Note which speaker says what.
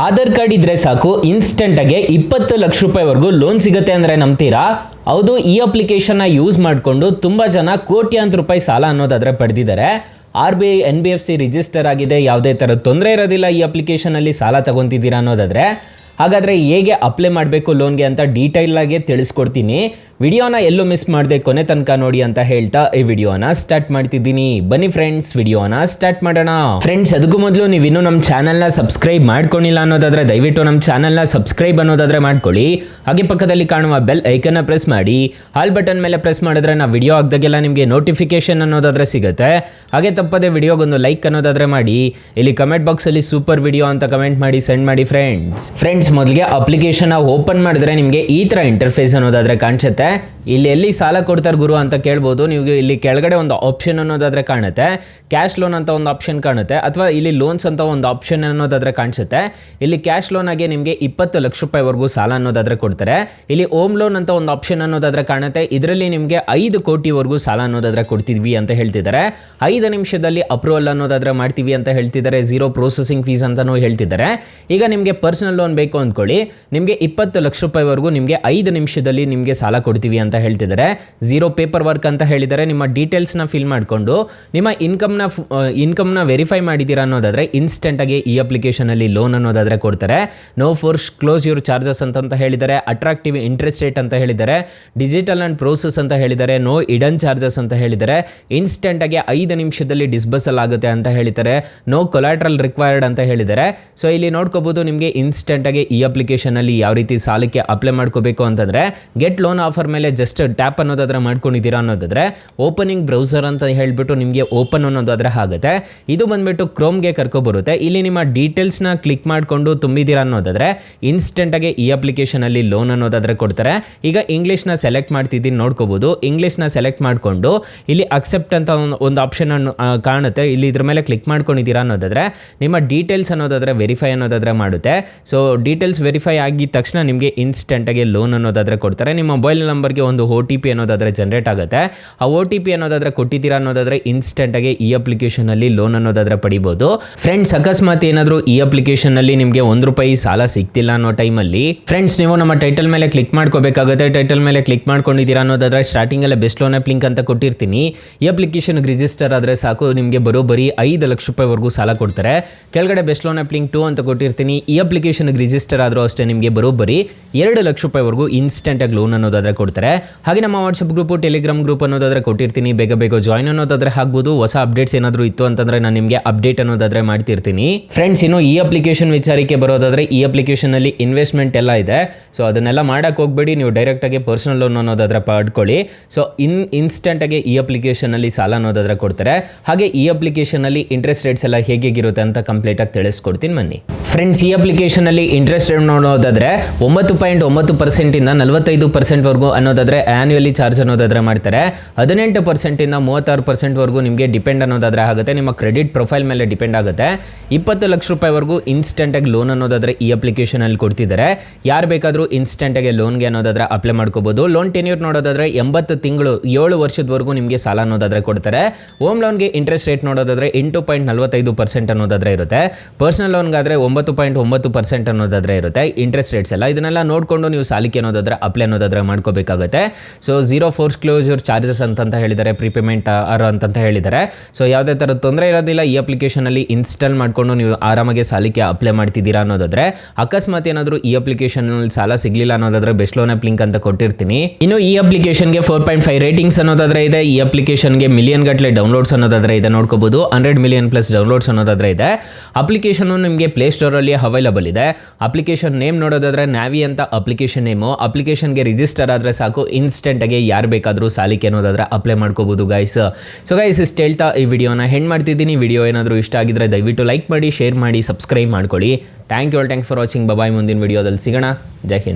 Speaker 1: Aadhaar card ಇದ್ರೆ ಸಾಕು instant ಆಗಿ 20 ಲಕ್ಷ ರೂಪಾಯಿವರೆಗೂ ಲೋನ್ ಸಿಗುತ್ತೆ ಅಂದ್ರೆ ನಂಬ್ತೀರಾ? ಹೌದು, ಈ ಅಪ್ಲಿಕೇಶನ್ ಯೂಸ್ ಮಾಡಿಕೊಂಡು ತುಂಬಾ ಜನ ಕೋಟ್ಯಾಂತರ ರೂಪಾಯಿ ಸಾಲ ಅನ್ನೋದಾದ್ರೆ ಪಡೆದಿದ್ದಾರೆ. RBI NBFC ರಿಜಿಸ್ಟರ್ ಆಗಿದೆ, ಯಾವುದೇ ಥರದ ತೊಂದರೆ ಇರೋದಿಲ್ಲ. ಈ ಅಪ್ಲಿಕೇಶನಲ್ಲಿ ಸಾಲ ತಗೊತಿದ್ದೀರಾ ಅನ್ನೋದಾದರೆ ಹಾಗಾದರೆ ಹೇಗೆ ಅಪ್ಲೈ ಮಾಡಬೇಕು ಲೋನ್ಗೆ ಅಂತ ಡೀಟೈಲ್ ಆಗಿ ತಿಳಿಸ್ಕೊಡ್ತೀನಿ. ವಿಡಿಯೋನ ಎಲ್ಲೂ ಮಿಸ್ ಮಾಡದೆ ಕೊನೆ ತನಕ ನೋಡಿ ಅಂತ ಹೇಳ್ತಾ ಈ ವಿಡಿಯೋನ ಸ್ಟಾರ್ಟ್ ಮಾಡ್ತಿದ್ದೀನಿ. ಬನ್ನಿ ಫ್ರೆಂಡ್ಸ್, ವಿಡಿಯೋನ ಸ್ಟಾರ್ಟ್ ಮಾಡೋಣ. ಫ್ರೆಂಡ್ಸ್, ಅದಕ್ಕೂ ಮೊದಲು ನೀವು ಇನ್ನೂ ನಮ್ಮ ಚಾನಲ್ನ ಸಬ್ಸ್ಕ್ರೈಬ್ ಮಾಡ್ಕೊಂಡಿಲ್ಲ ಅನ್ನೋದಾದರೆ ದಯವಿಟ್ಟು ನಮ್ಮ ಚಾನಲ್ನ ಸಬ್ಸ್ಕ್ರೈಬ್ ಅನ್ನೋದಾದರೆ ಮಾಡ್ಕೊಳ್ಳಿ. ಹಾಗೆ ಪಕ್ಕದಲ್ಲಿ ಕಾಣುವ ಬೆಲ್ ಐಕನ್ನ ಪ್ರೆಸ್ ಮಾಡಿ. ಆಲ್ ಬಟನ್ ಮೇಲೆ ಪ್ರೆಸ್ ಮಾಡಿದ್ರೆ ನಾವು ವಿಡಿಯೋ ಹಾಕಿದಾಗೆಲ್ಲ ನಿಮಗೆ ನೋಟಿಫಿಕೇಶನ್ ಅನ್ನೋದಾದರೆ ಸಿಗುತ್ತೆ. ಹಾಗೆ ತಪ್ಪದೆ ವಿಡಿಯೋಗೊಂದು ಲೈಕ್ ಅನ್ನೋದಾದರೆ ಮಾಡಿ. ಇಲ್ಲಿ ಕಮೆಂಟ್ ಬಾಕ್ಸಲ್ಲಿ ಸೂಪರ್ ವಿಡಿಯೋ ಅಂತ ಕಮೆಂಟ್ ಮಾಡಿ ಸೆಂಡ್ ಮಾಡಿ ಫ್ರೆಂಡ್ಸ್. ಮೊದಲಿಗೆ ಅಪ್ಲಿಕೇಶನ್ ಓಪನ್ ಮಾಡಿದ್ರೆ ನಿಮಗೆ ಈ ಥರ ಇಂಟರ್ಫೇಸ್ ಅನ್ನೋದಾದರೆ ಕಾಣಿಸುತ್ತೆ. ಇಲ್ಲಿ ಎಲ್ಲಿ ಸಾಲ ಕೊಡ್ತಾರೆ ಗುರು ಅಂತ ಕೇಳ್ಬೋದು. ನೀವು ಇಲ್ಲಿ ಕೆಳಗಡೆ ಒಂದು ಆಪ್ಷನ್ ಅನ್ನೋದಾದರೆ ಕಾಣುತ್ತೆ, ಕ್ಯಾಶ್ ಲೋನ್ ಅಂತ ಒಂದು ಆಪ್ಷನ್ ಕಾಣುತ್ತೆ, ಅಥವಾ ಇಲ್ಲಿ ಲೋನ್ಸ್ ಅಂತ ಒಂದು ಆಪ್ಷನ್ ಅನ್ನೋದಾದರೆ ಕಾಣಿಸುತ್ತೆ. ಇಲ್ಲಿ ಕ್ಯಾಶ್ ಲೋನ್ ಆಗಿ ನಿಮಗೆ 20 ಲಕ್ಷ ರೂಪಾಯಿವರೆಗೂ ಸಾಲ ಅನ್ನೋದಾದರೆ ಕೊಡ್ತಾರೆ. ಇಲ್ಲಿ ಹೋಮ್ ಲೋನ್ ಅಂತ ಒಂದು ಆಪ್ಷನ್ ಅನ್ನೋದಾದರೆ ಕಾಣುತ್ತೆ. ಇದರಲ್ಲಿ ನಿಮಗೆ 5 ಕೋಟಿವರೆಗೂ ಸಾಲ ಅನ್ನೋದಾದರೆ ಕೊಡ್ತಿದ್ವಿ ಅಂತ ಹೇಳ್ತಿದ್ದಾರೆ. 5 ನಿಮಿಷದಲ್ಲಿ ಅಪ್ರೂವಲ್ ಅನ್ನೋದಾದರೆ ಮಾಡ್ತೀವಿ ಅಂತ ಹೇಳ್ತಿದ್ದಾರೆ. 0 ಪ್ರೊಸೆಸಿಂಗ್ ಫೀಸ್ ಅಂತಲೂ ಹೇಳ್ತಿದ್ದಾರೆ. ಈಗ ನಿಮಗೆ ಪರ್ಸನಲ್ ಲೋನ್ ಬೇಕು ಅಂದ್ಕೊಳ್ಳಿ, ನಿಮಗೆ 20 ಲಕ್ಷ ರೂಪಾಯಿವರೆಗೂ ನಿಮಗೆ 5 ನಿಮಿಷದಲ್ಲಿ ನಿಮಗೆ ಸಾಲ ಕೊಡ್ತೀವಿ ಅಂತ ಹೇಳ್ತಿದ್ದಾರೆ. 0 ಪೇಪರ್ ವರ್ಕ್ ಅಂತ ಹೇಳಿದ್ದಾರೆ. ನಿಮ್ಮ ಡೀಟೇಲ್ಸ್ನ ಫಿಲ್ ಮಾಡಿಕೊಂಡು ನಿಮ್ಮ ಇನ್ಕಮ್ನ ವೆರಿಫೈ ಮಾಡಿದ್ದೀರಾ ಅನ್ನೋದಾದರೆ ಇನ್ಸ್ಟೆಂಟಾಗಿ ಈ ಅಪ್ಲಿಕೇಶನಲ್ಲಿ ಲೋನ್ ಅನ್ನೋದಾದರೆ ಕೊಡ್ತಾರೆ. No force close your charges ಅಂತ ಹೇಳಿದ್ದಾರೆ. ಅಟ್ರಾಕ್ಟಿವ್ ಇಂಟ್ರೆಸ್ಟ್ ರೇಟ್ ಅಂತ ಹೇಳಿದ್ದಾರೆ. ಡಿಜಿಟಲ್ ಆ್ಯಂಡ್ ಪ್ರೋಸೆಸ್ ಅಂತ ಹೇಳಿದ್ದಾರೆ. ನೋ ಇಡನ್ ಚಾರ್ಜಸ್ ಅಂತ ಹೇಳಿದ್ದಾರೆ. ಇನ್ಸ್ಟೆಂಟಾಗಿ 5 ನಿಮಿಷದಲ್ಲಿ ಡಿಸ್ಬಸಲ್ ಆಗುತ್ತೆ ಅಂತ ಹೇಳ್ತಾರೆ. ನೋ ಕೊಲಾಟ್ರಲ್ ರಿಕ್ವೈರ್ಡ್ ಅಂತ ಹೇಳಿದ್ದಾರೆ. ಸೊ ಇಲ್ಲಿ ನೋಡ್ಕೋಬೋದು, ನಿಮಗೆ ಇನ್ಸ್ಟೆಂಟಾಗಿ ಈ ಅಪ್ಲಿಕೇಶನಲ್ಲಿ ಯಾವ ರೀತಿ ಸಾಲಕ್ಕೆ ಅಪ್ಲೈ ಮಾಡ್ಕೋಬೇಕು ಅಂತಂದರೆ ಗೆಟ್ ಲೋನ್ ಆಫರ್ ಮೇಲೆ ಜಸ್ಟ್ ಟ್ಯಾಪ್ ಅನ್ನೋದಾದ್ರೆ ಮಾಡ್ಕೊಂಡಿದ್ದೀರಾ ಅನ್ನೋದಾದರೆ ಓಪನಿಂಗ್ ಬ್ರೌಸರ್ ಅಂತ ಹೇಳಿಬಿಟ್ಟು ನಿಮಗೆ ಓಪನ್ ಅನ್ನೋದಾದರೆ ಆಗುತ್ತೆ. ಇದು ಬಂದುಬಿಟ್ಟು ಕ್ರೋಮ್ಗೆ ಕರ್ಕೊಬರುತ್ತೆ. ಇಲ್ಲಿ ನಿಮ್ಮ ಡೀಟೇಲ್ಸ್ನ ಕ್ಲಿಕ್ ಮಾಡಿಕೊಂಡು ತುಂಬಿದ್ದೀರಾ ಅನ್ನೋದಾದರೆ ಇನ್ಸ್ಟೆಂಟಾಗಿ ಈ ಅಪ್ಲಿಕೇಶನಲ್ಲಿ ಲೋನ್ ಅನ್ನೋದಾದರೆ ಕೊಡ್ತಾರೆ. ಈಗ ಇಂಗ್ಲೀಷ್ನ ಸೆಲೆಕ್ಟ್ ಮಾಡ್ತಿದ್ದೀನಿ, ನೋಡ್ಕೋಬೋದು. ಇಂಗ್ಲೀಷ್ನ ಸೆಲೆಕ್ಟ್ ಮಾಡಿಕೊಂಡು ಇಲ್ಲಿ ಅಕ್ಸೆಪ್ಟ್ ಅಂತ ಒಂದು ಆಪ್ಷನ್ ಕಾಣುತ್ತೆ. ಇಲ್ಲಿ ಇದ್ರ ಮೇಲೆ ಕ್ಲಿಕ್ ಮಾಡ್ಕೊಂಡಿದ್ದೀರಾ ಅನ್ನೋದಾದರೆ ನಿಮ್ಮ ಡೀಟೇಲ್ಸ್ ಅನ್ನೋದಾದರೆ ವೆರಿಫೈ ಅನ್ನೋದಾದರೆ ಮಾಡುತ್ತೆ. ಸೊ ಡೀಟೇಲ್ಸ್ ವೆರಿಫೈ ಆಗಿದ ತಕ್ಷಣ ನಿಮಗೆ ಇನ್ಸ್ಟೆಂಟಾಗಿ ಲೋನ್ ಅನ್ನೋದಾದರೆ ಕೊಡ್ತಾರೆ. ನಿಮ್ಮ ಮೊಬೈಲ್ ನಂಬರ್ಗೆ ಒಂದು OTP ಅನ್ನೋದಾದರೆ ಜನರೇಟ್ ಆಗುತ್ತೆ. ಆ OTP ಅನ್ನೋದಾದರೆ ಕೊಟ್ಟಿದ್ದೀರಾ ಅನ್ನೋದಾದರೆ ಇನ್ಸ್ಟೆಂಟಾಗಿ ಈ ಅಪ್ಲಿಕೇಶನಲ್ಲಿ ಲೋನ್ ಅನ್ನೋದಾದರೆ ಪಡಿಬೋದು. ಫ್ರೆಂಡ್ಸ್, ಅಕಸ್ಮಾತ್ ಏನಾದರೂ ಈ ಅಪ್ಲಿಕೇಶನಲ್ಲಿ ನಿಮಗೆ ₹1 ಸಾಲ ಸಿಗ್ತಿಲ್ಲ ಅನ್ನೋ ಟೈಮಲ್ಲಿ ಫ್ರೆಂಡ್ಸ್ ನೀವು ನಮ್ಮ ಟೈಟಲ್ ಮೇಲೆ ಕ್ಲಿಕ್ ಮಾಡ್ಕೋಬೇಕಾಗುತ್ತೆ. ಟೈಟಲ್ ಮೇಲೆ ಕ್ಲಿಕ್ ಮಾಡ್ಕೊಂಡಿದ್ದೀರಾ ಅನ್ನೋದಾದರೆ ಸ್ಟಾರ್ಟಿಂಗಲ್ಲಿ ಬೆಸ್ಟ್ ಲೋನ್ ಆ್ಯಪ್ ಲಿಂಕ್ ಅಂತ ಕೊಟ್ಟಿರ್ತೀನಿ. ಈ ಅಪ್ಲಿಕೇಶನ್ಗೆ ರಿಜಿಸ್ಟರ್ ಆದರೆ ಸಾಕು, ನಿಮಗೆ ಬರೋಬ್ಬರಿ 5 ಲಕ್ಷ ರೂಪಾಯಿವರೆಗೂ ಸಾಲ ಕೊಡ್ತಾರೆ. ಕೆಳಗಡೆ ಬೆಸ್ಟ್ ಲೋನ್ ಆ್ಯಪ್ ಲಿಂಕ್ 2 ಅಂತ ಕೊಟ್ಟಿರ್ತೀನಿ. ಈ ಅಪ್ಲಿಕೇಶನ್ಗೆ ರಿಜಿಸ್ಟರ್ ಆದರೂ ಅಷ್ಟೇ ನಿಮಗೆ ಬರೋಬ್ಬರಿ 2 ಲಕ್ಷ ರೂಪಾಯಿವರೆಗೂ ಇನ್ಸ್ಟೆಂಟಾಗಿ ಲೋನ್ ಅನ್ನೋದಾದರೆ ಕೊಡ್ತಾರೆ. ಹಾಗೆ ನಮ್ಮ ವಾಟ್ಸಪ್ ಗ್ರೂಪು, ಟೆಲಿಗ್ರಾಮ್ ಗ್ರೂಪ್ ಅನ್ನೋದಾದರೆ ಕೊಟ್ಟಿರ್ತೀನಿ. ಬೇಗ ಜಾಯ್ನ್ ಅನ್ನೋದಾದರೆ ಆಗ್ಬೋದು. ಹೊಸ ಅಪ್ಡೇಟ್ಸ್ ಏನಾದರೂ ಇತ್ತು ಅಂತಂದರೆ ನಾನು ನಿಮಗೆ ಅಪ್ಡೇಟ್ ಅನ್ನೋದಾದರೆ ಮಾಡ್ತಿರ್ತೀನಿ. ಫ್ರೆಂಡ್ಸ್, ಇನ್ನು ಈ ಅಪ್ಲಿಕೇಶನ್ ವಿಚಾರಕ್ಕೆ ಬರೋದಾದರೆ ಈ ಅಪ್ಲಿಕೇಶನಲ್ಲಿ ಇನ್ವೆಸ್ಟ್ಮೆಂಟ್ ಎಲ್ಲ ಇದೆ. ಸೊ ಅದನ್ನೆಲ್ಲ ಮಾಡೋಕ್ಕೆ ಹೋಗಬೇಡಿ, ನೀವು ಡೈರೆಕ್ಟಾಗಿ ಪರ್ಸನಲ್ ಲೋನ್ ಅನ್ನೋದಾದರೆ ಪಡ್ಕೊಳ್ಳಿ. ಸೊ ಇನ್ಸ್ಟೆಂಟಾಗಿ ಈ ಅಪ್ಲಿಕೇಶನಲ್ಲಿ ಸಾಲ ಅನ್ನೋದಾದರೆ ಕೊಡ್ತಾರೆ. ಹಾಗೆ ಈ ಅಪ್ಲಿಕೇಶನಲ್ಲಿ ಇಂಟ್ರೆಸ್ಟ್ ರೇಟ್ಸ್ ಎಲ್ಲ ಹೇಗಿರುತ್ತೆ ಅಂತ ಕಂಪ್ಲೀಟಾಗಿ ತಿಳಿಸ್ಕೊಡ್ತೀನಿ ಬನ್ನಿ. ಫ್ರೆಂಡ್ಸ್, ಈ ಅಪ್ಲಿಕೇಶನಲ್ಲಿ ಇಂಟ್ರೆಸ್ಟ್ ರೇಟ್ ನೋಡೋದಾದರೆ 9.9% ಇಂದ 45% ಅನ್ನೋದಾದರೆ ಆ್ಯನ್ಯುವಲಿ ಚಾರ್ಜ್ ಅನ್ನೋದಾದರೆ ಮಾಡ್ತಾರೆ. 18% ಇಂದ 36% ನಿಮಗೆ ಡಿಪೆಂಡ್ ಅನ್ನೋದಾದರೆ ಆಗುತ್ತೆ. ನಿಮ್ಮ ಕ್ರೆಡಿಟ್ ಪ್ರೊಫೈಲ್ ಮೇಲೆ ಡಿಪೆಂಡ್ ಆಗುತ್ತೆ. 20 ಲಕ್ಷ ರೂಪಾಯಿವರೆಗೂ ಇನ್ಸ್ಟೆಂಟಾಗಿ ಲೋನ್ ಅನ್ನೋದಾದರೆ ಈ ಅಪ್ಲಿಕೇಶನಲ್ಲಿ ಕೊಡ್ತಿದ್ದಾರೆ. ಯಾರು ಬೇಕಾದರೂ ಇನ್ಸ್ಟೆಂಟಾಗಿ ಲೋನ್ಗೆ ಅನ್ನೋದಾದರೆ ಅಪ್ಲೈ ಮಾಡ್ಕೋಬೋದು. ಲೋನ್ ಟೆನ್ಯೂರ್ ನೋಡೋದಾದರೆ 80 ತಿಂಗಳು 7 ವರ್ಷದವರೆಗೂ ನಿಮಗೆ ಸಾಲ ಅನ್ನೋದಾದರೆ ಕೊಡ್ತಾರೆ. ಹೋಮ್ ಲೋನ್ಗೆ ಇಂಟ್ರೆಸ್ಟ್ ರೇಟ್ ನೋಡೋದಾದರೆ 8.45% ಅನ್ನೋದಾದರೆ ಇರುತ್ತೆ. ಪರ್ಸನಲ್ ಲೋನ್ಗಾದರೆ 9.9% ಅನ್ನೋದಾದರೆ ಇರುತ್ತೆ ಇಂಟ್ರೆಸ್ಟ್ ರೇಟ್ಸ್ ಎಲ್ಲ. ಇದನ್ನೆಲ್ಲ ನೋಡಿಕೊಂಡು ನೀವು ಸಾಲಕ್ಕೆ ಅನ್ನೋದಾದರೆ ಅಪ್ಲೈ ಅನ್ನೋದಾದರೆ ಮಾಡ್ಕೋಬೇಕಾಗುತ್ತೆ. So 0 force close your charges ಅಂತ ಹೇಳಿದ್ದಾರೆ. ಪ್ರಿಪೇಮೆಂಟ್ ಅಂತ ಹೇಳಿದ್ದಾರೆ. ಸೊ ಯಾವುದೇ ಥರದ ತೊಂದರೆ ಇರೋದಿಲ್ಲ. ಈ ಅಪ್ಲಿಕೇಶನಲ್ಲಿ ಇನ್ಸ್ಟಾಲ್ ಮಾಡಿಕೊಂಡು ನೀವು ಆರಾಮಾಗಿ ಸಾಲಕ್ಕೆ ಅಪ್ಲೈ ಮಾಡ್ತಿದ್ದೀರಾ ಅನ್ನೋದಾದರೆ. ಅಕಸ್ಮಾತ್ ಏನಾದರೂ ಈ ಅಪ್ಲಿಕೇಶನಲ್ಲಿ ಸಾಲ ಸಿಗಲಿಲ್ಲ ಅನ್ನೋದಾದರೆ ಬೆಸ್ಟ್ ಲೋನ್ ಆ್ಯಪ್ ಲಿಂಕ್ ಅಂತ ಕೊಟ್ಟಿರ್ತೀನಿ. ಇನ್ನು ಈ ಅಪ್ಲಿಕೇಶನ್ಗೆ 4.5 ರೇಟಿಂಗ್ಸ್ ಅನ್ನೋದಾದರೆ ಇದೆ. ಈ ಅಪ್ಲಿಕೇಶನ್ಗೆ ಮಿಲಿಯನ್ ಗಟ್ಟಲೆ ಡೌನ್ಲೋಡ್ಸ್ ಅನ್ನೋದಾದರೆ ಇದೆ, ನೋಡ್ಕೋಬೋದು. 100 ಮಿಲಿಯನ್ ಪ್ಲಸ್ ಡೌನ್ಲೋಡ್ಸ್ ಅನ್ನೋದಾದರೆ ಇದೆ. ಅಪ್ಲಿಕೇಶನ್ ನಿಮಗೆ ಪ್ಲೇಸ್ಟೋರಲ್ಲಿ ಅವೈಲಬಲ್ ಇದೆ. ಅಪ್ಲಿಕೇಶನ್ ನೇಮ್ ನೋಡೋದಾದರೆ ನ್ಯಾವಿ ಅಂತ ಅಪ್ಲಿಕೇಶನ್ ನೇಮು. ಅಪ್ಲಿಕೇಶನ್ಗೆ ರಿಜಿಸ್ಟರ್ ಆದರೆ ಸಾಕು, ಇನ್ಸ್ಟೆಂಟಾಗಿ ಯಾರು ಬೇಕಾದರೂ ಸಾಲಕ್ಕೆ ಅನ್ನೋದಾದರೆ ಅಪ್ಲೈ ಮಾಡ್ಕೋಬೋದು ಗೈಸ್. ಸೊ ಗೈಸ್, ಇಷ್ಟು ಹೇಳ್ತಾ ಈ ವಿಡಿಯೋನ ಹೆಂಡ್ ಮಾಡ್ತಿದ್ದೀನಿ. ವಿಡಿಯೋ ಏನಾದರೂ ಇಷ್ಟ ಆಗಿದ್ರೆ ದಯವಿಟ್ಟು ಲೈಕ್ ಮಾಡಿ, ಶೇರ್ ಮಾಡಿ, ಸಬ್ಸ್ಕ್ರೈಬ್ ಮಾಡ್ಕೊಳ್ಳಿ. Thank you for watching. Bye. ಮುಂದಿನ ವಿಡಿಯೋದಲ್ಲಿ ಸಿಗೋಣ. ಜೈ ಹಿಂದ್.